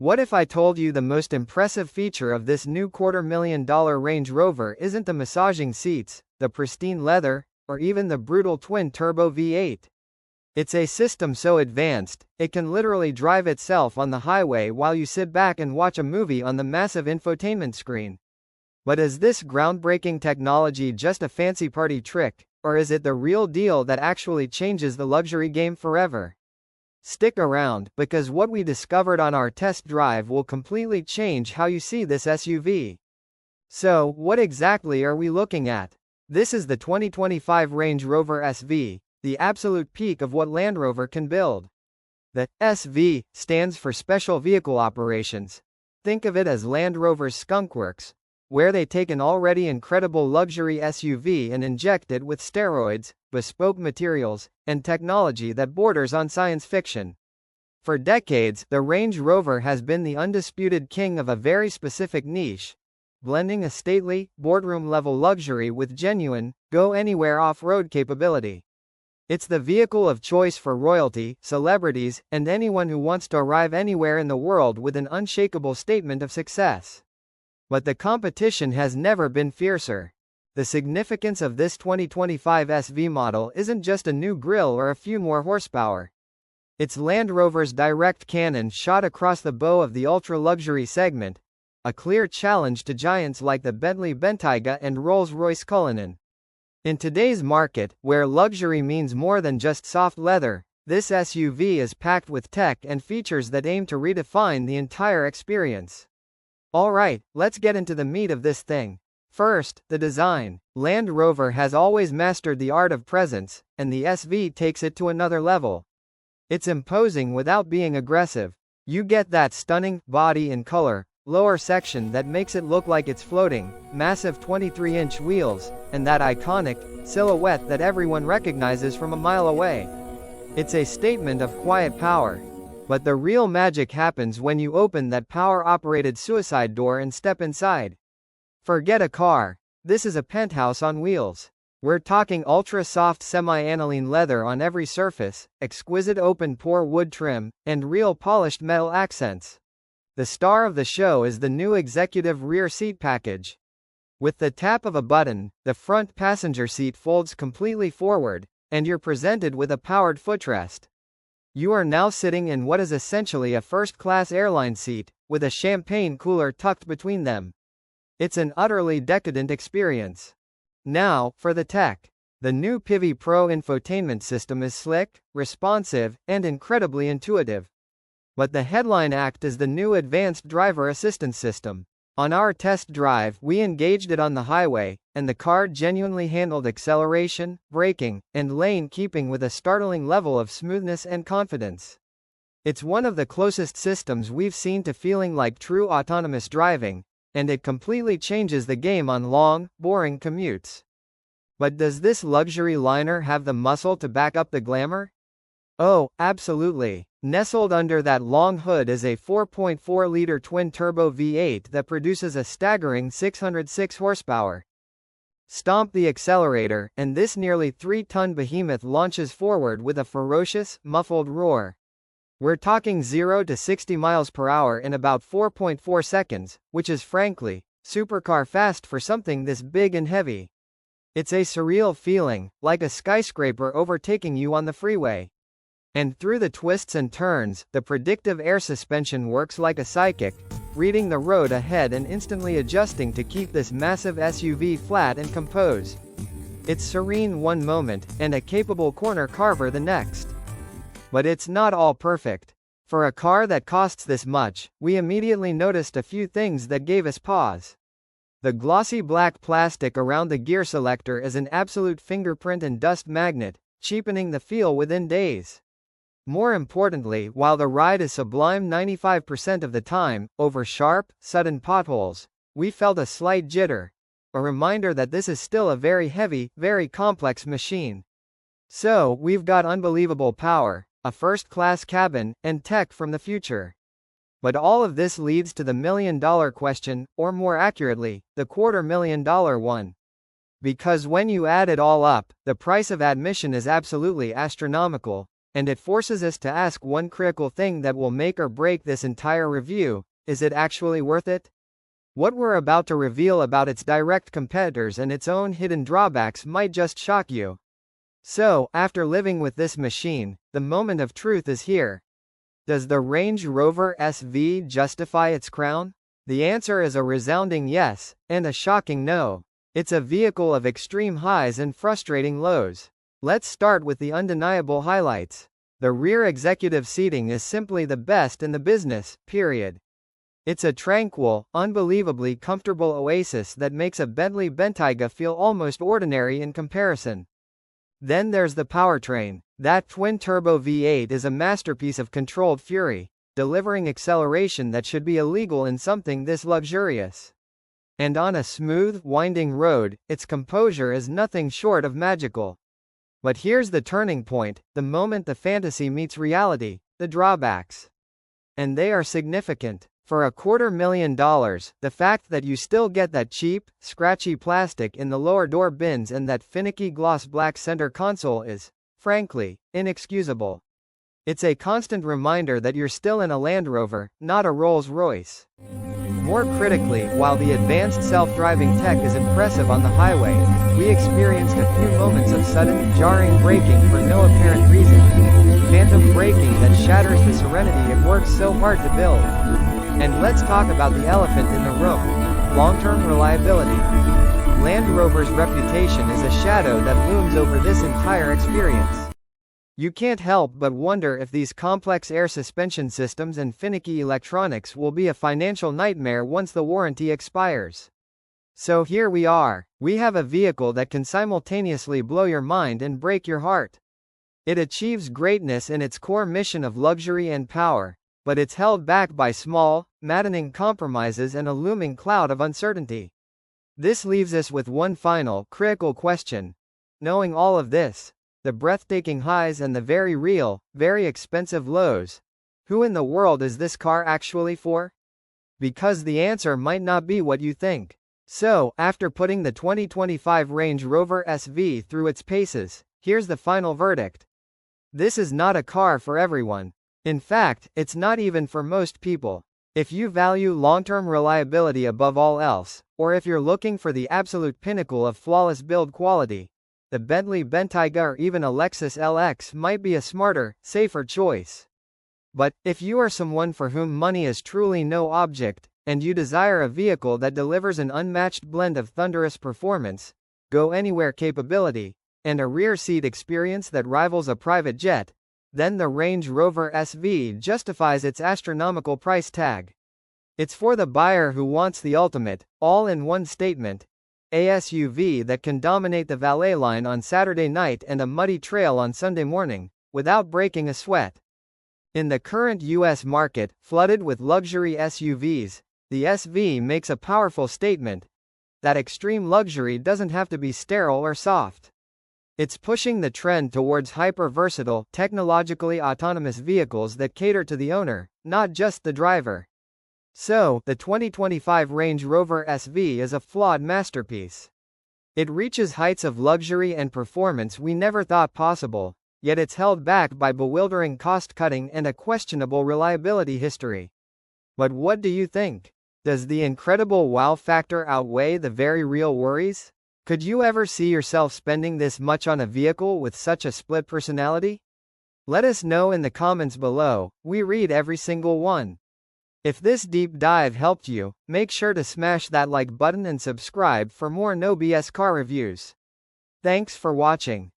What if I told you the most impressive feature of this new $250,000 Range Rover isn't the massaging seats, the pristine leather, or even the brutal twin-turbo V8? It's a system so advanced, it can literally drive itself on the highway while you sit back and watch a movie on the massive infotainment screen. But is this groundbreaking technology just a fancy party trick, or is it the real deal that actually changes the luxury game forever? Stick around, because what we discovered on our test drive will completely change how you see this SUV. So, what exactly are we looking at? This is the 2025 Range Rover SV, the absolute peak of what Land Rover can build. The SV stands for Special Vehicle Operations. Think of it as Land Rover's Skunk Works, where they take an already incredible luxury SUV and inject it with steroids, bespoke materials, and technology that borders on science fiction. For decades, the Range Rover has been the undisputed king of a very specific niche, blending a stately, boardroom-level luxury with genuine, go-anywhere off-road capability. It's the vehicle of choice for royalty, celebrities, and anyone who wants to arrive anywhere in the world with an unshakable statement of success. But the competition has never been fiercer. The significance of this 2025 SV model isn't just a new grille or a few more horsepower. It's Land Rover's direct cannon shot across the bow of the ultra-luxury segment, a clear challenge to giants like the Bentley Bentayga and Rolls-Royce Cullinan. In today's market, where luxury means more than just soft leather, this SUV is packed with tech and features that aim to redefine the entire experience. Alright, let's get into the meat of this thing. First, the design. Land Rover has always mastered the art of presence, and the SV takes it to another level. It's imposing without being aggressive. You get that stunning body in color lower section that makes it look like it's floating, massive 23-inch wheels, and that iconic silhouette that everyone recognizes from a mile away. It's a statement of quiet power. But the real magic happens when you open that power-operated suicide door and step inside. Forget a car. This is a penthouse on wheels. We're talking ultra-soft semi-aniline leather on every surface, exquisite open-pore wood trim, and real polished metal accents. The star of the show is the new executive rear seat package. With the tap of a button, the front passenger seat folds completely forward, and you're presented with a powered footrest. You are now sitting in what is essentially a first-class airline seat, with a champagne cooler tucked between them. It's an utterly decadent experience. Now, for the tech. The new Pivi Pro infotainment system is slick, responsive, and incredibly intuitive. But the headline act is the new advanced driver assistance system. On our test drive, we engaged it on the highway, and the car genuinely handled acceleration, braking, and lane keeping with a startling level of smoothness and confidence. It's one of the closest systems we've seen to feeling like true autonomous driving, and it completely changes the game on long, boring commutes. But does this luxury liner have the muscle to back up the glamour? Oh, absolutely. Nestled under that long hood is a 4.4-liter twin-turbo V8 that produces a staggering 606 horsepower. Stomp the accelerator, and this nearly 3-ton behemoth launches forward with a ferocious, muffled roar. We're talking 0 to 60 miles per hour in about 4.4 seconds, which is frankly, supercar fast for something this big and heavy. It's a surreal feeling, like a skyscraper overtaking you on the freeway. And through the twists and turns, the predictive air suspension works like a psychic, reading the road ahead and instantly adjusting to keep this massive SUV flat and composed. It's serene one moment, and a capable corner carver the next. But it's not all perfect. For a car that costs this much, we immediately noticed a few things that gave us pause. The glossy black plastic around the gear selector is an absolute fingerprint and dust magnet, cheapening the feel within days. More importantly, while the ride is sublime 95% of the time, over sharp, sudden potholes, we felt a slight jitter. A reminder that this is still a very heavy, very complex machine. So, we've got unbelievable power, a first-class cabin, and tech from the future. But all of this leads to the million-dollar question, or more accurately, the $250,000 one. Because when you add it all up, the price of admission is absolutely astronomical. And it forces us to ask one critical thing that will make or break this entire review: is it actually worth it? What we're about to reveal about its direct competitors and its own hidden drawbacks might just shock you. So, after living with this machine, the moment of truth is here. Does the Range Rover SV justify its crown? The answer is a resounding yes, and a shocking no. It's a vehicle of extreme highs and frustrating lows. Let's start with the undeniable highlights. The rear executive seating is simply the best in the business, period. It's a tranquil, unbelievably comfortable oasis that makes a Bentley Bentayga feel almost ordinary in comparison. Then there's the powertrain. That twin-turbo V8 is a masterpiece of controlled fury, delivering acceleration that should be illegal in something this luxurious. And on a smooth, winding road, its composure is nothing short of magical. But here's the turning point, the moment the fantasy meets reality: the drawbacks. And they are significant. For $250,000, the fact that you still get that cheap, scratchy plastic in the lower door bins and that finicky gloss black center console is, frankly, inexcusable. It's a constant reminder that you're still in a Land Rover, not a Rolls-Royce. More critically, while the advanced self-driving tech is impressive on the highway, we experienced a few moments of sudden, jarring braking for no apparent reason. Phantom braking that shatters the serenity it worked so hard to build. And let's talk about the elephant in the room: long-term reliability. Land Rover's reputation is a shadow that looms over this entire experience. You can't help but wonder if these complex air suspension systems and finicky electronics will be a financial nightmare once the warranty expires. So here we are. We have a vehicle that can simultaneously blow your mind and break your heart. It achieves greatness in its core mission of luxury and power, but it's held back by small, maddening compromises and a looming cloud of uncertainty. This leaves us with one final, critical question. Knowing all of this, the breathtaking highs and the very real, very expensive lows, who in the world is this car actually for? Because the answer might not be what you think. So, after putting the 2025 Range Rover SV through its paces, here's the final verdict. This is not a car for everyone. In fact, it's not even for most people. If you value long-term reliability above all else, or if you're looking for the absolute pinnacle of flawless build quality, the Bentley Bentayga or even a Lexus LX might be a smarter, safer choice. But, if you are someone for whom money is truly no object, and you desire a vehicle that delivers an unmatched blend of thunderous performance, go-anywhere capability, and a rear seat experience that rivals a private jet, then the Range Rover SV justifies its astronomical price tag. It's for the buyer who wants the ultimate, all-in-one statement, a SUV that can dominate the valet line on Saturday night and a muddy trail on Sunday morning, without breaking a sweat. In the current US market, flooded with luxury SUVs, the SV makes a powerful statement that extreme luxury doesn't have to be sterile or soft. It's pushing the trend towards hyper-versatile, technologically autonomous vehicles that cater to the owner, not just the driver. So, the 2025 Range Rover SV is a flawed masterpiece. It reaches heights of luxury and performance we never thought possible, yet it's held back by bewildering cost-cutting and a questionable reliability history. But what do you think? Does the incredible wow factor outweigh the very real worries? Could you ever see yourself spending this much on a vehicle with such a split personality? Let us know in the comments below. We read every single one. If this deep dive helped you, make sure to smash that like button and subscribe for more no BS car reviews. Thanks for watching.